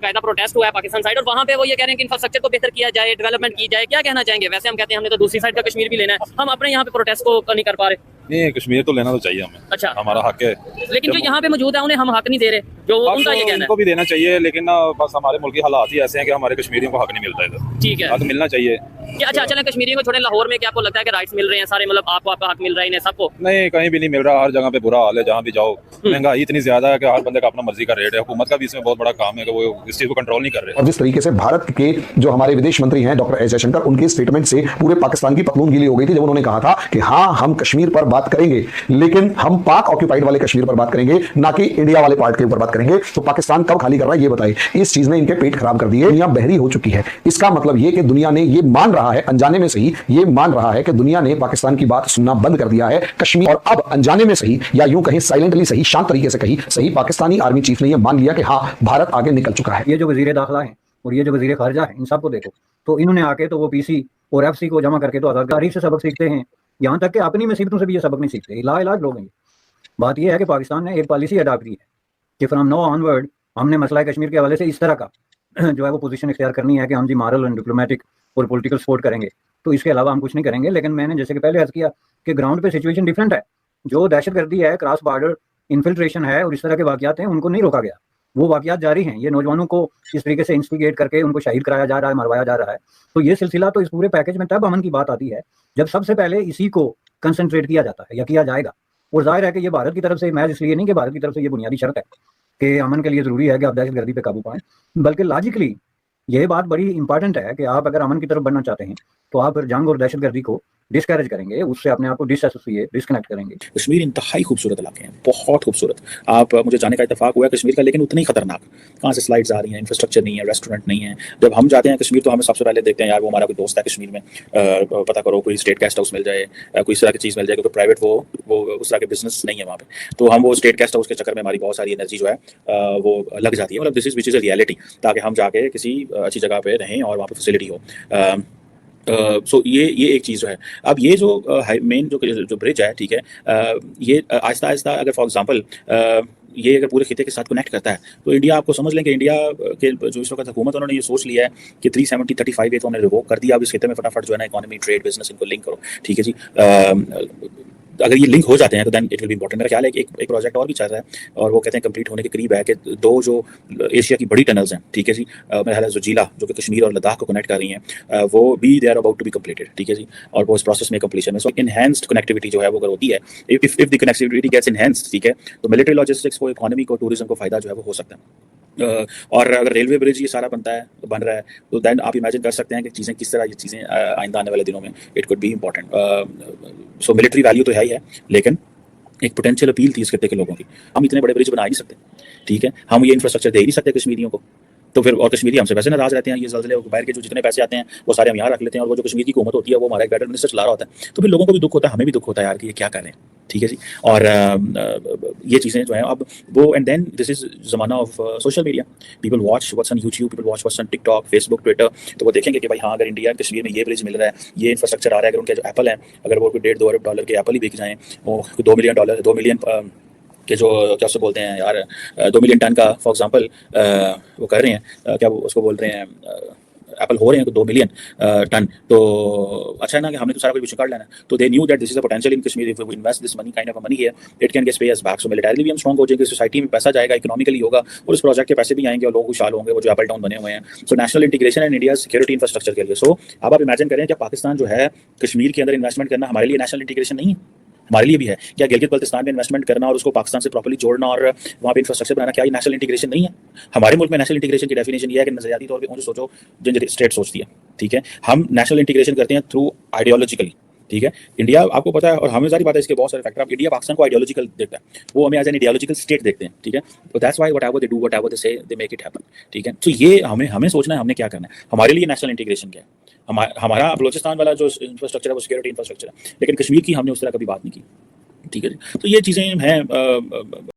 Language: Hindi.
कायदा प्रोटेस्ट हुआ है पाकिस्तान साइड, और वहाँ पे वो ये कह रहे हैं कि इंफ्रास्ट्रक्चर को बेहतर किया जाए, डेवलपमेंट की जाए। क्या कहना चाहेंगे? वैसे हम कहते हैं हमने तो दूसरी साइड का कश्मीर भी लेना है, हम अपने यहाँ पे प्रोटेस्ट को नहीं कर पा रहे। नहीं, कश्मीर तो लेना तो चाहिए हमें। अच्छा, हमारा हक है। लेकिन जो यहाँ पे मौजूद है उन्हें हम हक नहीं दे रहे, जो उनका ये कहना है। उनको भी देना चाहिए, लेकिन बस हमारे मुल्क के हालात ही ऐसे हैं कि हमारे कश्मीरियों को हक नहीं मिलता इधर। ठीक है, हक मिलना चाहिए। अच्छा, चलें कश्मीरियों को छोड़े, लाहौर में क्या आपको लगता है कि राइट्स मिल रहे हैं सारे, मतलब आपको आपका हक मिल रहा है इन्हें सबको? नहीं, कहीं भी नहीं मिल रहा। हर जगह पे बुरा हाल है, जहाँ भी जाओ महंगाई इतनी ज्यादा है कि हर बंदे का अपना मर्जी का रेट है। हुकूमत का भी इसमें बहुत बड़ा काम है कि वो इस चीज को कंट्रोल नहीं कर रहे। और जिस तरीके से भारत के जो हमारे विदेश मंत्री हैं डॉक्टर एस जयशंकर, उनके स्टेटमेंट से पूरे पाकिस्तान की पतलून गीली हो गई थी जब उन्होंने कहा था कि हाँ, हम कश्मीर पर बात करेंगे, लेकिन हम पाक ऑक्यूपाइड वाले कश्मीर पर बात करेंगे, ना कि इंडिया वाले पार्ट के ऊपर बात करेंगे। तो पाकिस्तान कब खाली कर रहा है ये बताइए। इस चीज ने इनके पेट खराब कर दिए। दुनिया बहरी हो चुकी है। इसका मतलब ये कि दुनिया ने ये मान रहा है, अनजाने में सही ये मान रहा है कि दुनिया ने पाकिस्तान की बात सुनना बंद कर दिया है कश्मीर। और अब अनजाने में सही या यूं कहें साइलेंटली सही, शांत तरीके से कही सही, पाकिस्तानी आर्मी चीफ ने यह मान लिया कि हाँ, भारत आगे निकल चुका है। ये जो वजीर दाखिला है और ये जो वजीर खारजा है, इन सबको देखो तो इन्होंने आके तो वो पीसी और एफसी को जमा करके तो आजादगारी से सबक सीखते हैं, यहाँ तक कि अपनी मुसीबतों से भी ये सबक नहीं सीखते। लाइलाज लोग हैं। बात यह है कि पाकिस्तान ने एक पॉलिसी अडॉप्ट की है कि फ्राम नाउ ऑनवर्ड हमने मसला कश्मीर के हवाले से इस तरह का जो है वो पोजीशन इख्तियार करनी है कि हम जी मॉरल एंड डिप्लोमेटिक और पॉलिटिकल सपोर्ट करेंगे, तो इसके अलावा हम कुछ नहीं करेंगे। लेकिन मैंने जैसे कि पहले अर्ज किया कि ग्राउंड पे सिचुएशन डिफरेंट है। जो दहशतगर्दी है, क्रॉस बॉर्डर इन्फिल्ट्रेशन है और इस तरह के वाकयात हैं, उनको नहीं रोका गया। वो वाकयात जारी हैं। ये नौजवानों को इस तरीके से इंस्टिगेट करके उनको शहीद कराया जा रहा है, मरवाया जा रहा है। तो ये सिलसिला तो इस पूरे पैकेज में तब अमन की बात आती है जब सबसे पहले इसी को कंसंट्रेट किया जाता है या किया जाएगा। और जाहिर है कि ये भारत की तरफ से, महज इसलिए नहीं कि भारत की तरफ से ये बुनियादी शर्त है कि अमन के लिए जरूरी है कि आप दहशतगर्दी पे काबू पाएं, बल्कि लॉजिकली ये बात बड़ी इंपॉर्टेंट है कि आप अगर अमन की तरफ बढ़ना चाहते हैं तो आप जंग और दहशतगर्दी को डिस्करेज करेंगे, उससे अपने आप को डिसएसोसिएट, डिस्कनेक्ट करेंगे। कश्मीर इंतहाई खूबसूरत इलाके हैं, बहुत खूबसूरत। आप मुझे जाने का इत्तेफाक हुआ है कश्मीर का, लेकिन उतना ही खतरनाक। कहाँ से स्लाइड्स आ रही हैं, इंफ्रास्ट्रक्चर नहीं है, रेस्टोरेंट नहीं है। जब हम जाते हैं कश्मीर तो हमें सबसे पहले देखते हैं यार वो हमारा कोई दोस्त है कश्मीर में, पता करो कोई स्टेट गेस्ट हाउस मिल जाए, कोई इस तरह की चीज़ मिल जाए, क्योंकि प्राइवेट वो उस तरह के बिजनेस नहीं है वहाँ पे। तो हम वो स्टेट गेस्ट हाउस के चक्कर में हमारी बहुत सारी एनर्जी जो है वो लग जाती है। मतलब this is which is a reality, ताकि हम जाके किसी अच्छी जगह पे रहें और वहाँ पे फैसिलिटी हो। सो ये एक चीज़ जो है। अब ये जो मेन जो ब्रिज है, ठीक है, ये आहिस्ता आहिस्ता अगर फॉर एग्जांपल ये अगर पूरे खिते के साथ कनेक्ट करता है तो इंडिया, आपको समझ लें कि इंडिया के जो इस वक्त हुकूमत, उन्होंने ये सोच लिया है कि 370-35 तो हमने रिवोक कर दिया। अब इस खिते में फटाफट जो है ना इकोनॉमी, ट्रेड, बिजनेस इनको लिंक करो, ठीक है जी। अगर ये लिंक हो जाते हैं तो then it will be important. मेरा ख्याल है कि एक प्रोजेक्ट और भी चल रहा है और वो कहते हैं कंप्लीट होने के करीब है कि दो जो एशिया की बड़ी टनल्स हैं, ठीक है जी, मेरा ख्याल है जोजिला जो कि कश्मीर और लद्दाख को कनेक्ट कर रही हैं, वो भी they are about to be completed, ठीक है जी, और वो इस प्रोसेस में कंप्लीशन में। सो इनहेंस्ड कनेक्टिविटी जो है वो अगर होती है, if the connectivity gets enhanced, ठीक है, तो मिलिट्री लॉजिस्टिक्स को, इकोनॉमी को, टूरिज्म को फायदा जो है वो हो सकता है। और अगर रेलवे ब्रिज ये सारा बन रहा है तो दैन आप इमेजिन कर सकते हैं कि चीज़ें किस तरह, ये चीज़ें आइंदा आने वाले दिनों में it could be important. So military value तो है ही है, लेकिन एक पोटेंशियल अपील थी इस खिते के लोगों की। हम इतने बड़े ब्रिज बना ही नहीं सकते, ठीक है, हम ये इंफ्रास्ट्रक्चर दे ही नहीं सकते कश्मीरियों को। तो फिर और कश्मीरी हमसे वैसे नाराज रहते हैं। ये ज़लज़ले बाहर के जो जितने पैसे आते हैं वो सारे हम यहाँ रख लेते हैं, और वो जो कश्मीर की हुकूमत होती है वो हमारा एक बैटर मिनिस्टर चला रहा होता है। तो फिर लोगों को भी दुख होता है, हमें भी दुख होता है यार कि ये क्या कर रहे हैं, ठीक है जी। और ये चीज़ें जो हैं अब वो, एंड देन दिस इज ज़माना of social media. People watch what's on YouTube, people watch what's on TikTok, Facebook, Twitter. तो वो देखेंगे कि भाई हाँ, अगर इंडिया कश्मीर में ये ब्रिज मिल रहा है, ये इंफ्रास्ट्रक्चर आ रहा है, अगर उनके जो एप्पल हैं, अगर वो कोई $1.5 अरब डॉलर के एप्पल ही बिक जाएँ, वो $2 मिलियन कि जो क्या उससे बोलते हैं यार, 2 मिलियन टन का फॉर एग्जांपल वो कर रहे हैं, क्या वो उसको बोल रहे हैं, एप्पल हो रहे हैं तो 2 मिलियन टन। तो अच्छा है ना कि हमने तो सारा कुछ कर लेना। तो they knew that this is a potential in Kashmir, if we invest this money, kind of money here, it can get pay us back. So militarily भी हम स्ट्रॉन्ग हो जाएंगे, सोसाइटी में पैसा जाएगा, इकोनॉमिकली होगा, और इस प्रोजेक्ट के पैसे भी आएंगे और लोग खुशहाल होंगे, वो जो एप्पल टाउन बने हुए हैं। So national integration and India security infrastructure के लिए। सो अब आप इमेजिन करें कि पाकिस्तान जो है कश्मीर के अंदर इन्वेस्टमेंट करना हमारे लिए नेशनल इंटीग्रेशन नहीं है? हमारे लिए भी है क्या? गिलगित बल्तिस्तान में इन्वेस्टमेंट करना और उसको पाकिस्तान से प्रॉपर्ली जोड़ना और वहाँ पे इंफ्रास्ट्रक्चर बनाना, क्या ये नेशनल इंटीग्रेशन नहीं है? हमारे मुल्क में नेशनल इंटीग्रेशन की डेफिनेशन ये है कि नजरियाती तौर पे मुझे सोचो जिन स्टेट सोचती है, ठीक है, हम नेशनल इंटीग्रेशन करते हैं थ्रू आइडियोलॉजिकली, ठीक है। इंडिया आपको पता है, और हमें सारी बात है, इसके बहुत सारे फैक्टर। इंडिया पाकिस्तान को आइडियोलॉजिकल देखता है, वो हमें एज एन आइडियोलॉजिकल स्टेट देखते हैं, ठीक है। तो that's why whatever they do, whatever they से, दे मेक इट हैपन, ठीक है। तो ये हमें सोचना है हमने क्या करना है। हमारे लिए नेशनल इंटीग्रेशन क्या है? हमारा बलोचिस्तान वाला जो इंफ्रास्ट्रक्चर है वो सिक्योरिटी इंफ्रास्ट्रक्चर है, लेकिन कश्मीर की हमने उस तरह कभी बात नहीं की, ठीक है जी। तो ये चीज़ें हैं।